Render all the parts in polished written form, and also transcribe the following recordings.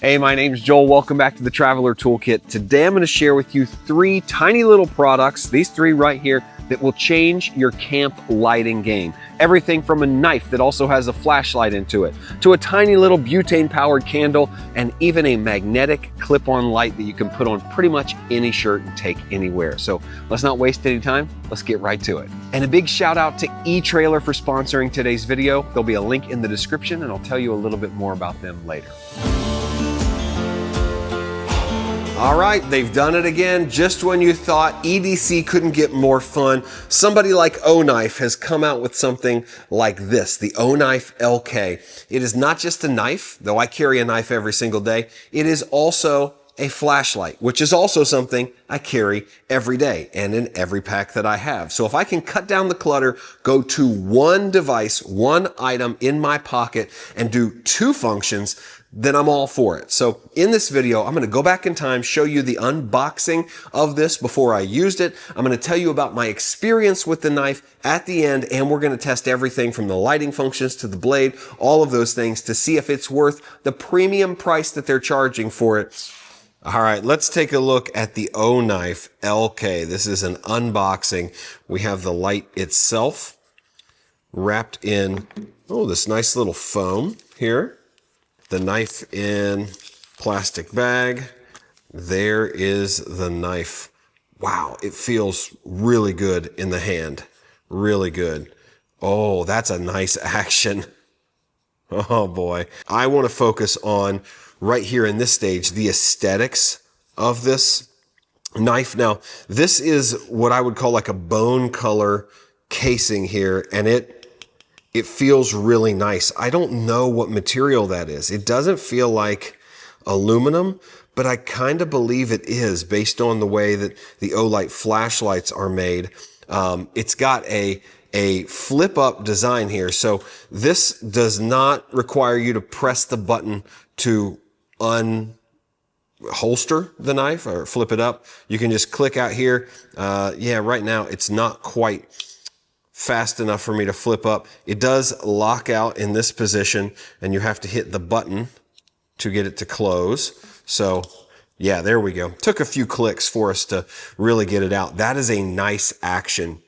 Hey, my name's Joel. Welcome back to the Traveler Toolkit. Today I'm going to share with you three tiny little products, these three right here, that will change your camp lighting game. Everything from a knife that also has a flashlight into it, to a tiny little butane-powered candle, and even a magnetic clip-on light that you can put on pretty much any shirt and take anywhere. So let's not waste any time. Let's get right to it. And a big shout out to eTrailer for sponsoring today's video. There'll be a link in the description, and I'll tell you a little bit more about them later. All right, they've done it again. Just when you thought EDC couldn't get more fun, somebody like OKNIFE has come out with something like this, the OKNIFE LK. It is not just a knife, though I carry a knife every single day. It is also a flashlight, which is also something I carry every day and in every pack that I have. So if I can cut down the clutter, go to one device, one item in my pocket, and do two functions, then I'm all for it. So in this video, I'm going to go back in time, show you the unboxing of this before I used it. I'm going to tell you about my experience with the knife at the end, and we're going to test everything from the lighting functions to the blade, all of those things to see if it's worth the premium price that they're charging for it. All right, let's take a look at the OKNIFE LK. This is an unboxing. We have the light itself wrapped in, this nice little foam here. The knife in plastic bag. There is the knife. Wow, it feels really good in the hand. Really good. Oh, that's a nice action. Oh boy. I want to focus on right here in this stage, the aesthetics of this knife. Now, this is what I would call like a bone color casing here, and it feels really nice. I don't know what material that is. It doesn't feel like aluminum, but I kind of believe it is based on the way that the OLIGHT flashlights are made. It's got a flip up design here. So this does not require you to press the button to unholster the knife or flip it up. You can just click out here. Right now it's not quite fast enough for me to flip up. It does lock out in this position, and you have to hit the button to get it to close. So yeah, there we go. Took a few clicks for us to really get it out. That is a nice action.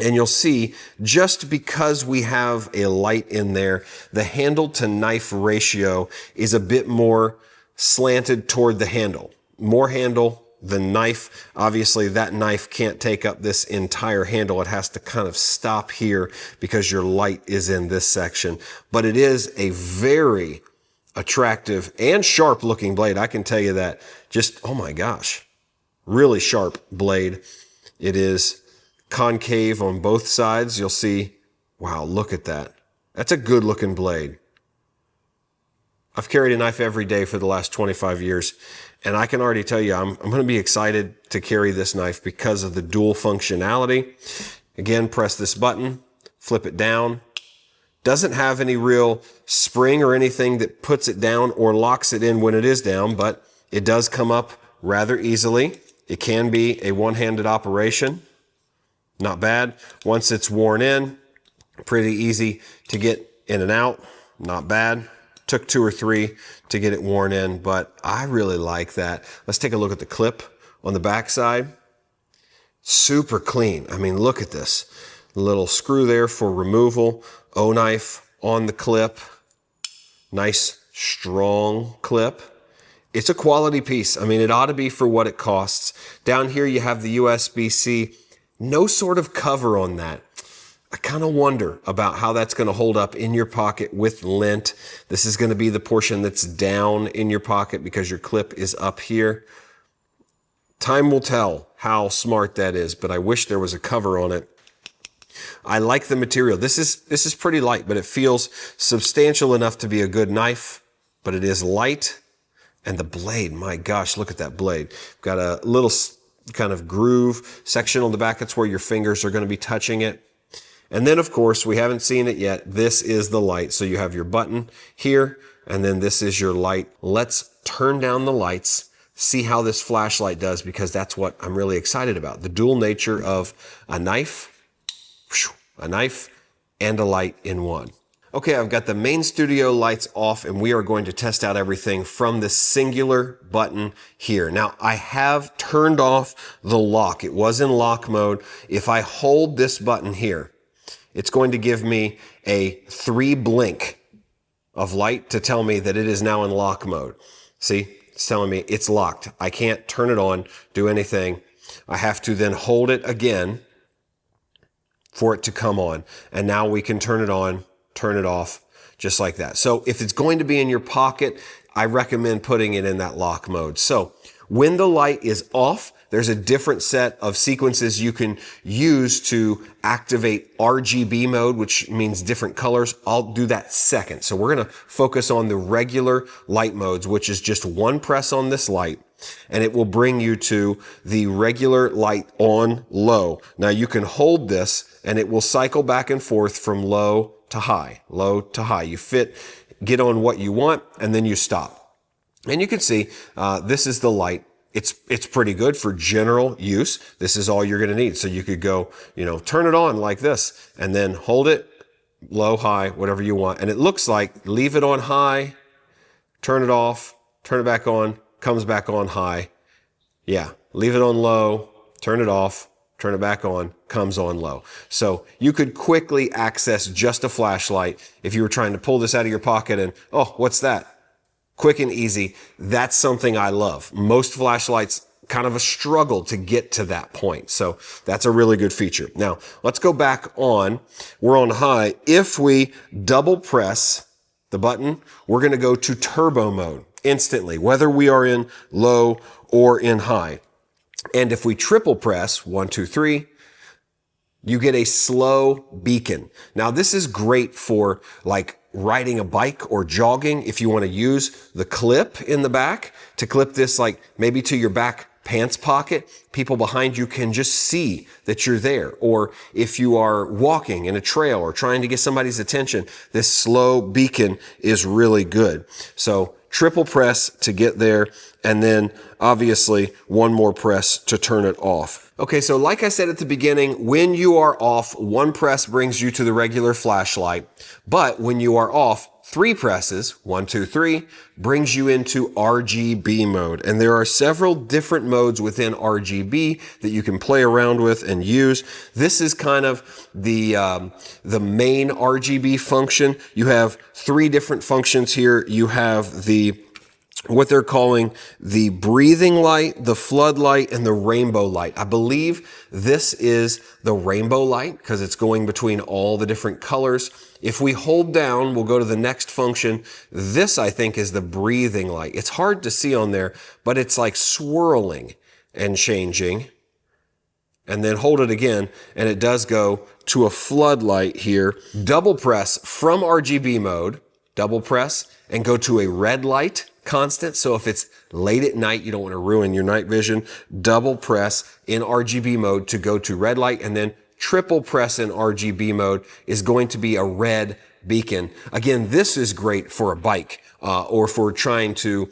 And you'll see, just because we have a light in there, the handle to knife ratio is a bit more slanted toward the handle. More handle, the knife. Obviously that knife can't take up this entire handle. It has to kind of stop here because your light is in this section. But it is a very attractive and sharp looking blade. I can tell you that. Just, oh my gosh, really sharp blade. It is concave on both sides. You'll see, wow, look at that. That's a good looking blade. I've carried a knife every day for the last 25 years, and I can already tell you I'm going to be excited to carry this knife because of the dual functionality. Again, press this button, flip it down. Doesn't have any real spring or anything that puts it down or locks it in when it is down, but it does come up rather easily. It can be a one-handed operation. Not bad. Once it's worn in, pretty easy to get in and out. Not bad. Took 2 or 3 to get it worn in, but I really like that. Let's take a look at the clip on the back side. Super clean. I mean, look at this. Little screw there for removal. OKNIFE on the clip. Nice, strong clip. It's a quality piece. I mean, it ought to be for what it costs. Down here you have the USB-C. No sort of cover on that. I kind of wonder about how that's going to hold up in your pocket with lint. This is going to be the portion that's down in your pocket because your clip is up here. Time will tell how smart that is, but I wish there was a cover on it. I like the material. This is pretty light, but it feels substantial enough to be a good knife, but it is light. And the blade, my gosh, look at that blade. Got a little kind of groove section on the back. That's where your fingers are going to be touching it. And then, of course, we haven't seen it yet. This is the light. So you have your button here, and then this is your light. Let's turn down the lights, see how this flashlight does, because that's what I'm really excited about. The dual nature of a knife and a light in one. Okay, I've got the main studio lights off and we are going to test out everything from this singular button here. Now, I have turned off the lock. It was in lock mode. If I hold this button here, it's going to give me a 3 blink of light to tell me that it is now in lock mode. See, it's telling me it's locked. I can't turn it on, do anything. I have to then hold it again for it to come on. And now we can turn it on, turn it off, just like that. So if it's going to be in your pocket, I recommend putting it in that lock mode. So when the light is off, there's a different set of sequences you can use to activate RGB mode, which means different colors. I'll do that second. So we're going to focus on the regular light modes, which is just one press on this light, and it will bring you to the regular light on low. Now you can hold this and it will cycle back and forth from low to high, low to high. You get on what you want, and then you stop. And you can see, this is the light. It's pretty good for general use. This is all you're going to need. So you could go, turn it on like this and then hold it low, high, whatever you want. And it looks like leave it on high, turn it off, turn it back on, comes back on high. Yeah. Leave it on low, turn it off, turn it back on, comes on low. So you could quickly access just a flashlight if you were trying to pull this out of your pocket and, oh, what's that? Quick and easy. That's something I love. Most flashlights kind of a struggle to get to that point. So that's a really good feature. Now let's go back on. We're on high. If we double press the button, we're going to go to turbo mode instantly, whether we are in low or in high. And if we triple press, 1, 2, 3, you get a slow beacon. Now this is great for like riding a bike or jogging. If you want to use the clip in the back to clip this like maybe to your back pants pocket, people behind you can just see that you're there. Or if you are walking in a trail or trying to get somebody's attention, this slow beacon is really good. So triple press to get there, and then obviously one more press to turn it off. Okay, so like I said at the beginning, when you are off, one press brings you to the regular flashlight, but when you are off, 3 presses, 1, 2, 3, brings you into RGB mode. And there are several different modes within RGB that you can play around with and use. This is kind of the main RGB function. You have 3 different functions here. You have what they're calling the breathing light, the floodlight, and the rainbow light. I believe this is the rainbow light because it's going between all the different colors. If we hold down, we'll go to the next function. This, I think, is the breathing light. It's hard to see on there, but it's like swirling and changing. And then hold it again, and it does go to a floodlight here. Double press from RGB mode, double press, and go to a red light constant. So if it's late at night, you don't want to ruin your night vision, double press in RGB mode to go to red light, and then triple press in RGB mode is going to be a red beacon. Again, this is great for a bike or for trying to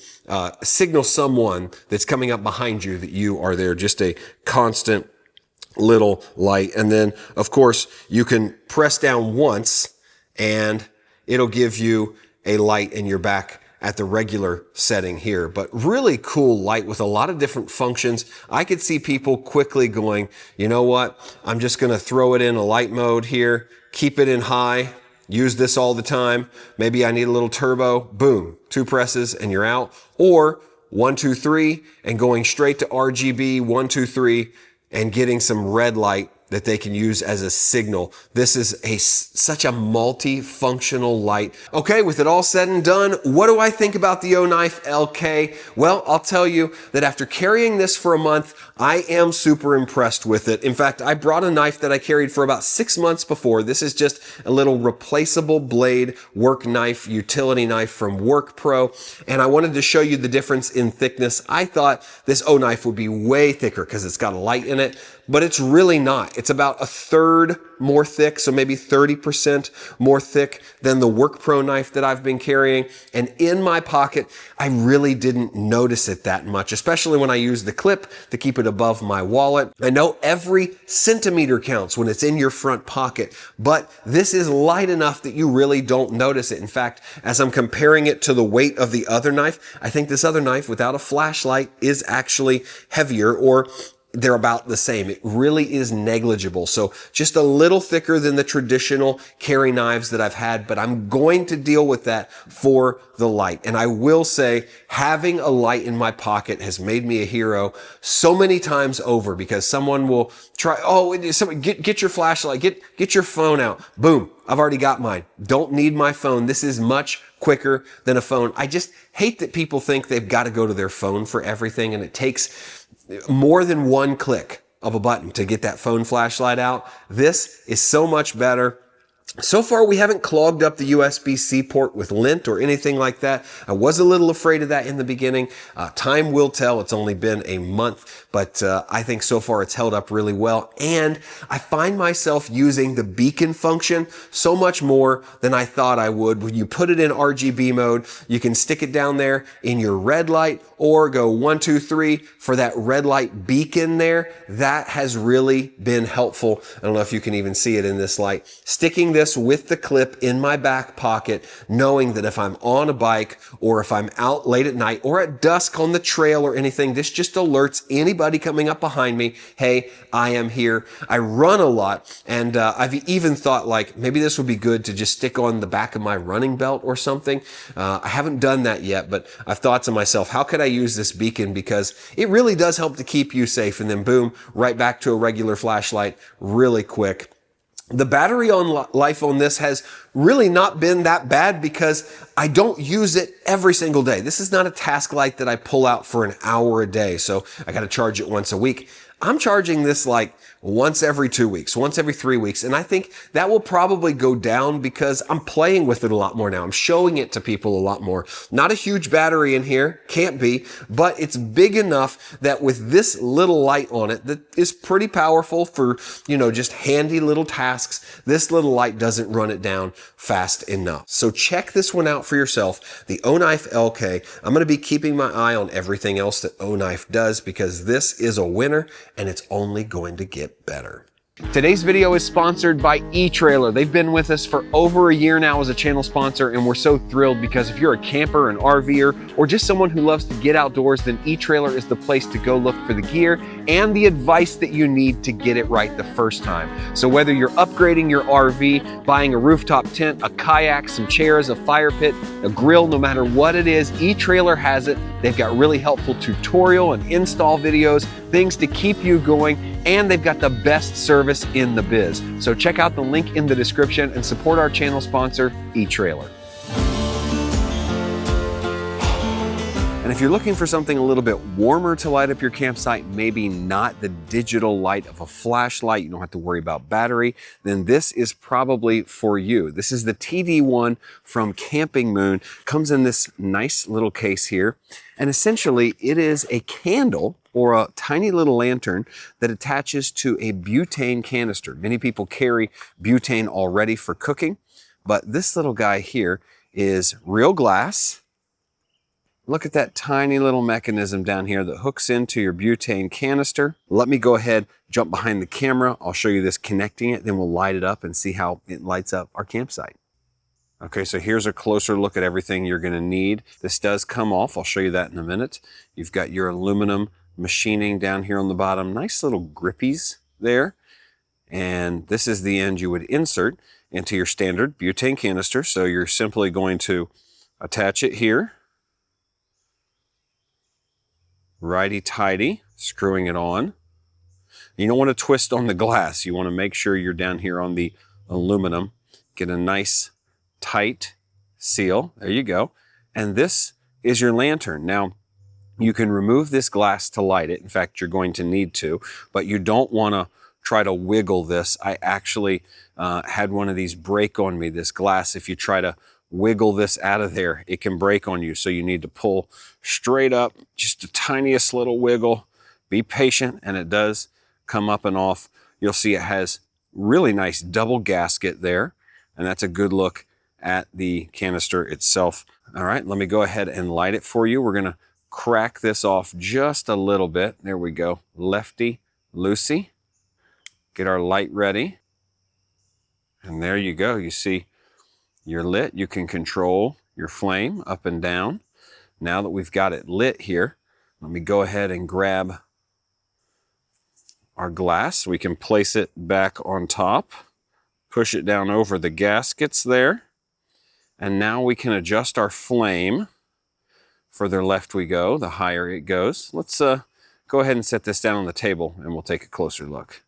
signal someone that's coming up behind you that you are there. Just a constant little light. And then, of course, you can press down once and it'll give you a light in your back at the regular setting here, but really cool light with a lot of different functions. I could see people quickly going, you know what? I'm just going to throw it in a light mode here, keep it in high, use this all the time. Maybe I need a little turbo. Boom, 2 presses and you're out. Or 1, 2, 3 and going straight to RGB, 1, 2, 3 and getting some red light that they can use as a signal. This is such a multi-functional light. Okay, with it all said and done, what do I think about the OKNIFE LK? Well, I'll tell you that after carrying this for a month, I am super impressed with it. In fact, I brought a knife that I carried for about 6 months before. This is just a little replaceable blade work knife, utility knife from Work Pro, and I wanted to show you the difference in thickness. I thought this OKNIFE would be way thicker because it's got a light in it, but it's really not. It's about a third more thick, so maybe 30% more thick than the Work Pro knife that I've been carrying. And in my pocket, I really didn't notice it that much, especially when I use the clip to keep it above my wallet. I know every centimeter counts when it's in your front pocket, but this is light enough that you really don't notice it. In fact, as I'm comparing it to the weight of the other knife, I think this other knife without a flashlight is actually heavier, or they're about the same. It really is negligible. So just a little thicker than the traditional carry knives that I've had, but I'm going to deal with that for the light. And I will say having a light in my pocket has made me a hero so many times over, because someone will try, get your flashlight, get your phone out. Boom. I've already got mine. Don't need my phone. This is much quicker than a phone. I just hate that people think they've got to go to their phone for everything, and it takes more than one click of a button to get that phone flashlight out. This is so much better. So far, we haven't clogged up the USB-C port with lint or anything like that. I was a little afraid of that in the beginning. Time will tell. It's only been a month, but I think so far it's held up really well. And I find myself using the beacon function so much more than I thought I would. When you put it in RGB mode, you can stick it down there in your red light or go 1, 2, 3 for that red light beacon there. That has really been helpful. I don't know if you can even see it in this light. Sticking this with the clip in my back pocket, knowing that if I'm on a bike or if I'm out late at night or at dusk on the trail or anything, this just alerts anybody coming up behind me, hey, I am here. I run a lot, and I've even thought like maybe this would be good to just stick on the back of my running belt or something. I haven't done that yet, but I've thought to myself, how could I use this beacon? Because it really does help to keep you safe. And then boom, right back to a regular flashlight really quick. The battery life on this has really not been that bad because I don't use it every single day. This is not a task light that I pull out for an hour a day, so I got to charge it once a week. I'm charging this like once every 2 weeks, once every 3 weeks. And I think that will probably go down because I'm playing with it a lot more now. I'm showing it to people a lot more. Not a huge battery in here, can't be, but it's big enough that with this little light on it that is pretty powerful for, just handy little tasks, this little light doesn't run it down fast enough. So check this one out for yourself, the OKNIFE LK. I'm going to be keeping my eye on everything else that OKNIFE does because this is a winner and it's only going to get better. Today's video is sponsored by eTrailer. They've been with us for over a year now as a channel sponsor, and we're so thrilled because if you're a camper, an RVer, or just someone who loves to get outdoors, then eTrailer is the place to go look for the gear and the advice that you need to get it right the first time. So whether you're upgrading your RV, buying a rooftop tent, a kayak, some chairs, a fire pit, a grill, no matter what it is, eTrailer has it. They've got really helpful tutorial and install videos, things to keep you going, and they've got the best service in the biz. So check out the link in the description and support our channel sponsor, eTrailer. And if you're looking for something a little bit warmer to light up your campsite, maybe not the digital light of a flashlight, you don't have to worry about battery, then this is probably for you. This is the TD1 from CAMPINGMOON. Comes in this nice little case here. And essentially it is a candle or a tiny little lantern that attaches to a butane canister. Many people carry butane already for cooking, but this little guy here is real glass. Look at that tiny little mechanism down here that hooks into your butane canister. Let me go ahead, jump behind the camera. I'll show you this connecting it, then we'll light it up and see how it lights up our campsite. Okay, so here's a closer look at everything you're gonna need. This does come off, I'll show you that in a minute. You've got your aluminum machining down here on the bottom, nice little grippies there. And this is the end you would insert into your standard butane canister. So you're simply going to attach it here. Righty-tighty, screwing it on. You don't want to twist on the glass. You want to make sure you're down here on the aluminum. Get a nice tight seal. There you go. And this is your lantern. Now, you can remove this glass to light it. In fact, you're going to need to, but you don't want to try to wiggle this. I actually had one of these break on me, this glass. If you try to wiggle this out of there, it can break on you. So you need to pull straight up, just the tiniest little wiggle. Be patient, and it does come up and off. You'll see it has really nice double gasket there, and that's a good look at the canister itself. All right, let me go ahead and light it for you. We're gonna crack this off just a little bit. There we go, lefty, loosey. Get our light ready. And there you go, you see you're lit. You can control your flame up and down. Now that we've got it lit here, let me go ahead and grab our glass. We can place it back on top, push it down over the gaskets there, and now we can adjust our flame. Further left we go, the higher it goes. Let's go ahead and set this down on the table and we'll take a closer look.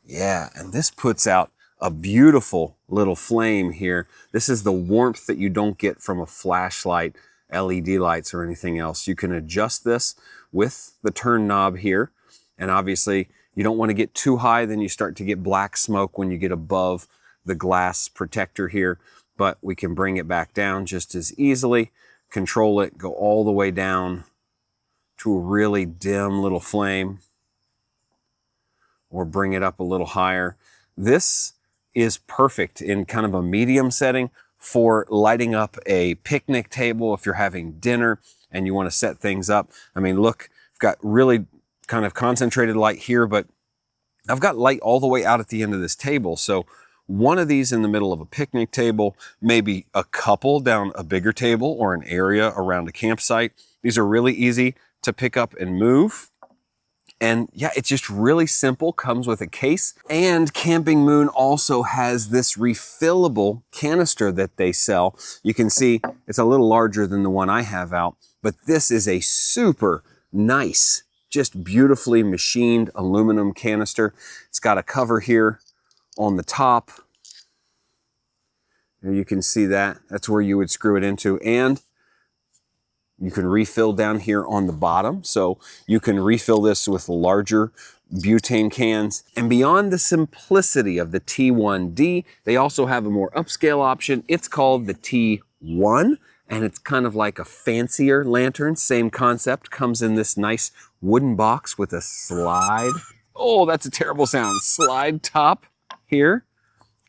Yeah, and this puts out a beautiful little flame here. This is the warmth that you don't get from a flashlight, LED lights, or anything else. You can adjust this with the turn knob here. And obviously you don't want to get too high, then you start to get black smoke when you get above the glass protector here. But we can bring it back down just as easily, control it, go all the way down to a really dim little flame, or bring it up a little higher. This is perfect in kind of a medium setting for lighting up a picnic table if you're having dinner and you want to set things up. I mean, look, I've got really kind of concentrated light here, but I've got light all the way out at the end of this table. So one of these in the middle of a picnic table, maybe a couple down a bigger table or an area around a campsite. These are really easy to pick up and move. And yeah, it's just really simple, comes with a case. And Camping Moon also has this refillable canister that they sell. You can see it's a little larger than the one I have out, but this is a super nice, just beautifully machined aluminum canister. It's got a cover here on the top. And you can see that. That's where you would screw it into. And you can refill down here on the bottom. So you can refill this with larger butane cans. And beyond the simplicity of the T1D, they also have a more upscale option. It's called the T1, and it's kind of like a fancier lantern. Same concept, comes in this nice wooden box with a slide. Oh, that's a terrible sound. Slide top here.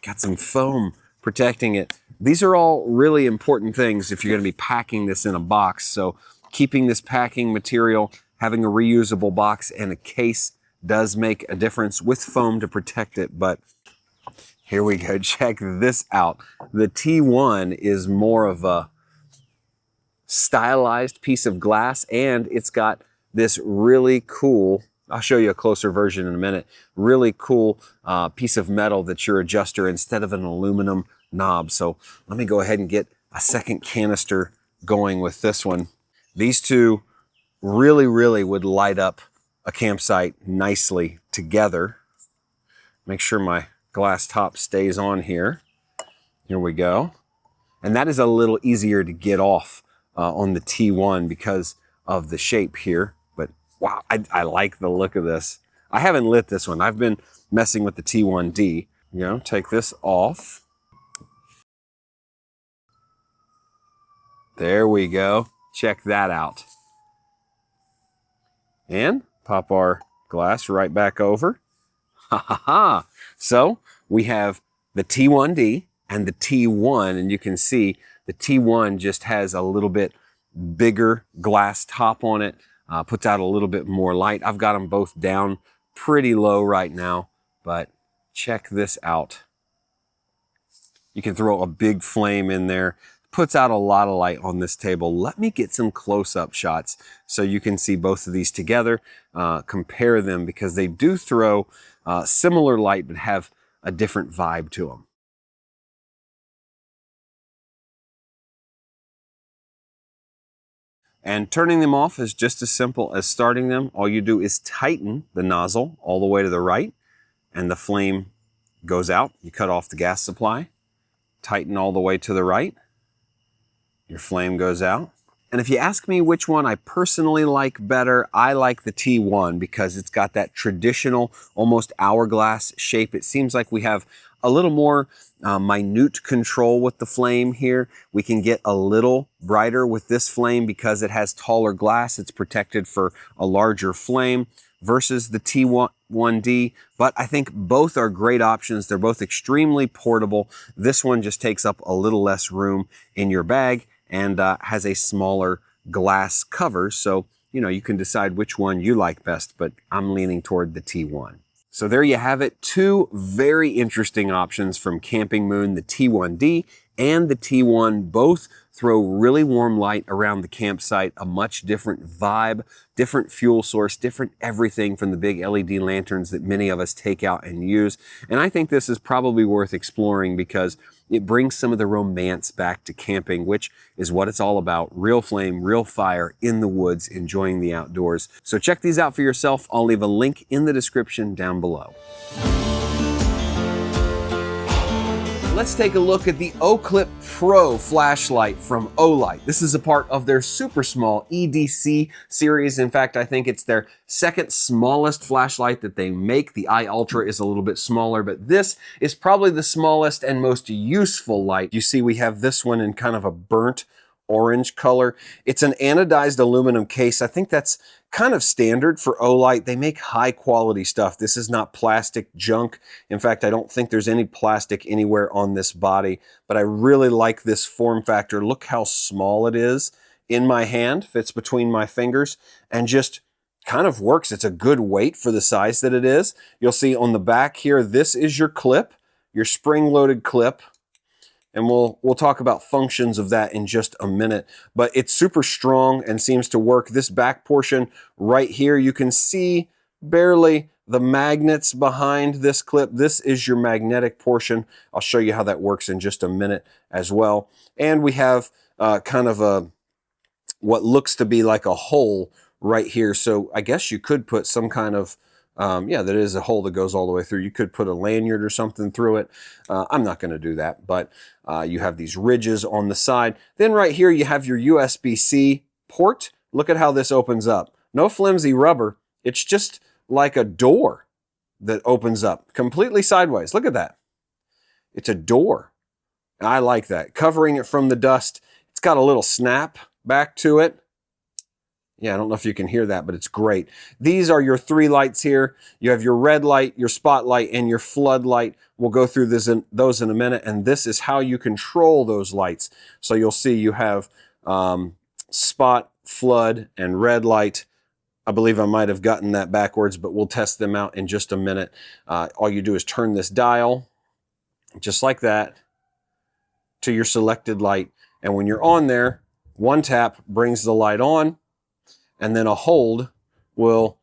Got some foam protecting it. These are all really important things if you're going to be packing this in a box. So keeping this packing material, having a reusable box and a case does make a difference with foam to protect it. But here we go, check this out. The T1 is more of a stylized piece of glass, and it's got this really cool, I'll show you a closer version in a minute, really cool piece of metal that's your adjuster instead of an aluminum knob. So let me go ahead and get a second canister going with this one. These two really would light up a campsite nicely together. Make sure my glass top stays on here. Here we go. And that is a little easier to get off on the T1 because of the shape here. But wow, I like the look of this. I haven't lit this one. I've been messing with the T1D. You know, take this off. There we go. Check that out. And pop our glass right back over. Ha ha ha. So we have the T1D and the T1, and you can see the T1 just has a little bit bigger glass top on it, puts out a little bit more light. I've got them both down pretty low right now, but check this out. You can throw a big flame in there. Puts out a lot of light on this table. Let me get some close-up shots so you can see both of these together, compare them, because they do throw similar light but have a different vibe to them. And turning them off is just as simple as starting them. All you do is tighten the nozzle all the way to the right, and the flame goes out. You cut off the gas supply, tighten all the way to the right, your flame goes out. And if you ask me which one I personally like better, I like the T1 because it's got that traditional, almost hourglass shape. It seems like we have a little more minute control with the flame here. We can get a little brighter with this flame because it has taller glass. It's protected for a larger flame. versus the T1D, but I think both are great options. They're both extremely portable. This one just takes up a little less room in your bag and has a smaller glass cover, so you can decide which one you like best, but I'm leaning toward the T1. So there you have it, two very interesting options from CAMPINGMOON, the T1D and the T1. Both throw really warm light around the campsite, a much different vibe, different fuel source, different everything from the big LED lanterns that many of us take out and use. And I think this is probably worth exploring because it brings some of the romance back to camping, which is what it's all about. Real flame, real fire in the woods, enjoying the outdoors. So check these out for yourself. I'll leave a link in the description down below. Let's take a look at the Oclip Pro flashlight from OLIGHT. This is a part of their super small EDC series. In fact, I think it's their second smallest flashlight that they make. The Eye Ultra is a little bit smaller, but this is probably the smallest and most useful light. You see we have this one in kind of a burnt orange color. It's an anodized aluminum case. I think that's kind of standard for OLIGHT. They make high quality stuff. This is not plastic junk. In fact, I don't think there's any plastic anywhere on this body, but I really like this form factor. Look how small it is in my hand, fits between my fingers, and just kind of works. It's a good weight for the size that it is. You'll see on the back here, this is your clip, your spring-loaded clip. And we'll talk about functions of that in just a minute. But it's super strong and seems to work. This back portion right here, you can see barely the magnets behind this clip. This is your magnetic portion. I'll show you how that works in just a minute as well. And we have kind of what looks to be like a hole right here. So I guess you could put some kind of yeah, that is a hole that goes all the way through. You could put a lanyard or something through it. I'm not going to do that, but you have these ridges on the side. Then right here, you have your USB-C port. Look at how this opens up. No flimsy rubber. It's just like a door that opens up completely sideways. Look at that. It's a door. I like that. Covering it from the dust. It's got a little snap back to it. Yeah, I don't know if you can hear that, but it's great. These are your three lights here. You have your red light, your spotlight, and your floodlight. We'll go through those in a minute, and this is how you control those lights. So you'll see you have spot, flood, and red light. I believe I might have gotten that backwards, but we'll test them out in just a minute. All you do is turn this dial, just like that, to your selected light. And when you're on there, one tap brings the light on, and then a hold will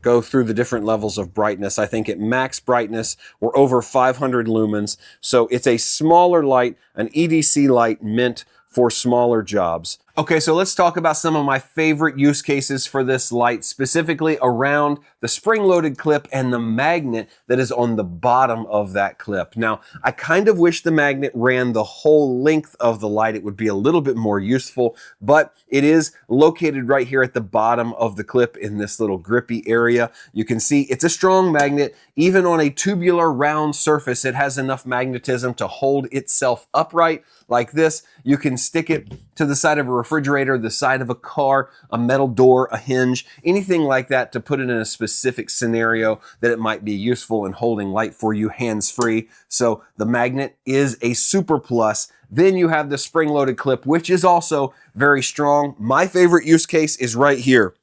go through the different levels of brightness. I think at max brightness, we're over 500 lumens. So it's a smaller light, an EDC light meant for smaller jobs. Okay, so let's talk about some of my favorite use cases for this light, specifically around the spring-loaded clip and the magnet that is on the bottom of that clip. Now, I kind of wish the magnet ran the whole length of the light. It would be a little bit more useful, but it is located right here at the bottom of the clip in this little grippy area. You can see it's a strong magnet. Even on a tubular round surface, it has enough magnetism to hold itself upright like this. You can stick it to the side of a refrigerator, the side of a car, a metal door, a hinge, anything like that to put it in a specific scenario that it might be useful in holding light for you hands-free. So the magnet is a super plus. Then you have the spring-loaded clip, which is also very strong. My favorite use case is right here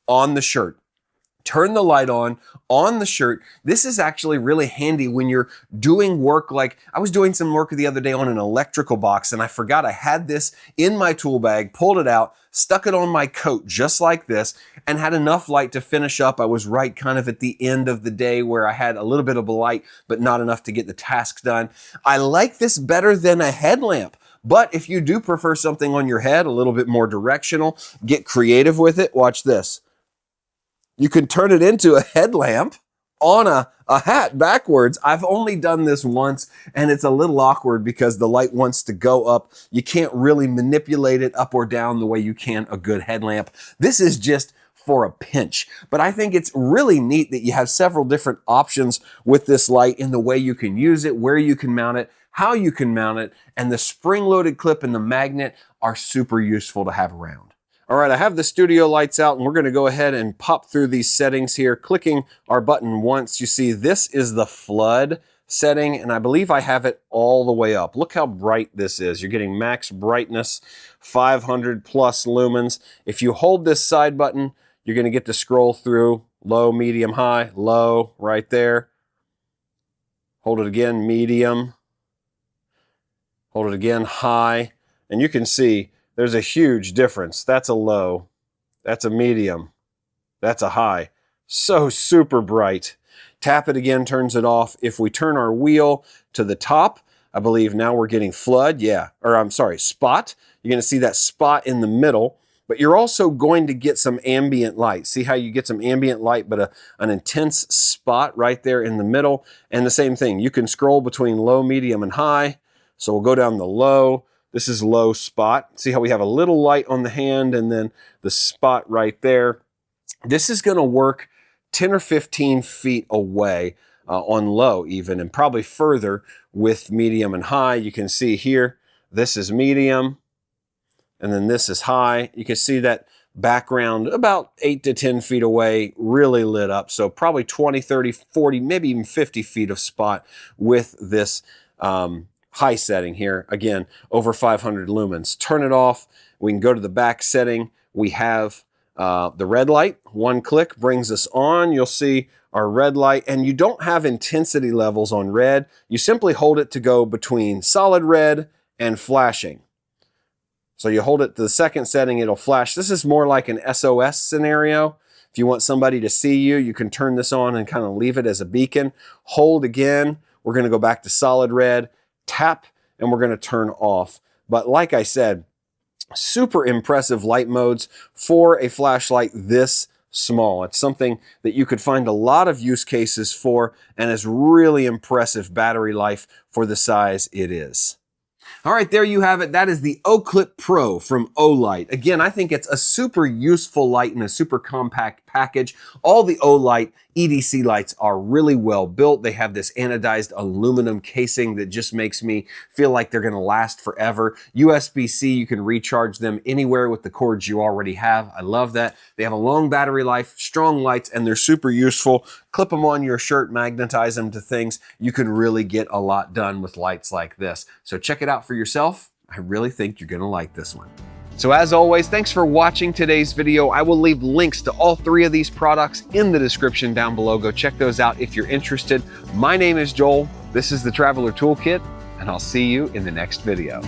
on the shirt. Turn the light on the shirt. This is actually really handy when you're doing work. Like I was doing some work the other day on an electrical box and I forgot I had this in my tool bag, pulled it out, stuck it on my coat just like this, and had enough light to finish up. I was right kind of at the end of the day where I had a little bit of a light, but not enough to get the task done. I like this better than a headlamp. But if you do prefer something on your head, a little bit more directional, get creative with it. Watch this. You can turn it into a headlamp on a hat backwards. I've only done this once and it's a little awkward because the light wants to go up. You can't really manipulate it up or down the way you can a good headlamp. This is just for a pinch. But I think it's really neat that you have several different options with this light in the way you can use it, where you can mount it, how you can mount it, and the spring-loaded clip and the magnet are super useful to have around. All right, I have the studio lights out and we're gonna go ahead and pop through these settings here. Clicking our button once, you see this is the flood setting, and I believe I have it all the way up. Look how bright this is. You're getting max brightness, 500 plus lumens. If you hold this side button, you're gonna get to scroll through low, medium, high, low, right there. Hold it again, medium. Hold it again, high. And you can see there's a huge difference. That's a low, that's a medium, that's a high. So super bright. Tap it again, turns it off. If we turn our wheel to the top, I believe now we're getting flood, spot. You're gonna see that spot in the middle, but you're also going to get some ambient light. See how you get some ambient light, but an intense spot right there in the middle. And the same thing, you can scroll between low, medium, and high. So we'll go down the low. This is low spot. See how we have a little light on the hand and then the spot right there. This is gonna work 10 or 15 feet away on low even, and probably further with medium and high. You can see here, this is medium, and then this is high. You can see that background about 8 to 10 feet away, really lit up. So probably 20, 30, 40, maybe even 50 feet of spot with this high setting here. Again, over 500 lumens. Turn it off. We can go to the back setting. We have the red light. One click brings us on. You'll see our red light, and you don't have intensity levels on red. You simply hold it to go between solid red and flashing. So you hold it to the second setting, it'll flash. This is more like an SOS scenario. If you want somebody to see you, you can turn this on and kind of leave it as a beacon. Hold again. We're going to go back to solid red. Tap, and we're going to turn off. But like I said, super impressive light modes for a flashlight this small. It's something that you could find a lot of use cases for, and is really impressive battery life for the size it is. All right, there you have it. That is the Oclip Pro from OLIGHT. Again, I think it's a super useful light in a super compact package. All the OLIGHT EDC lights are really well built. They have this anodized aluminum casing that just makes me feel like they're gonna last forever. USB-C, you can recharge them anywhere with the cords you already have. I love that. They have a long battery life, strong lights, and they're super useful. Clip them on your shirt, magnetize them to things. You can really get a lot done with lights like this. So check it out for yourself. I really think you're gonna like this one. So as always, thanks for watching today's video. I will leave links to all 3 of these products in the description down below. Go check those out if you're interested. My name is Joel. This is the Traveler Toolkit, and I'll see you in the next video.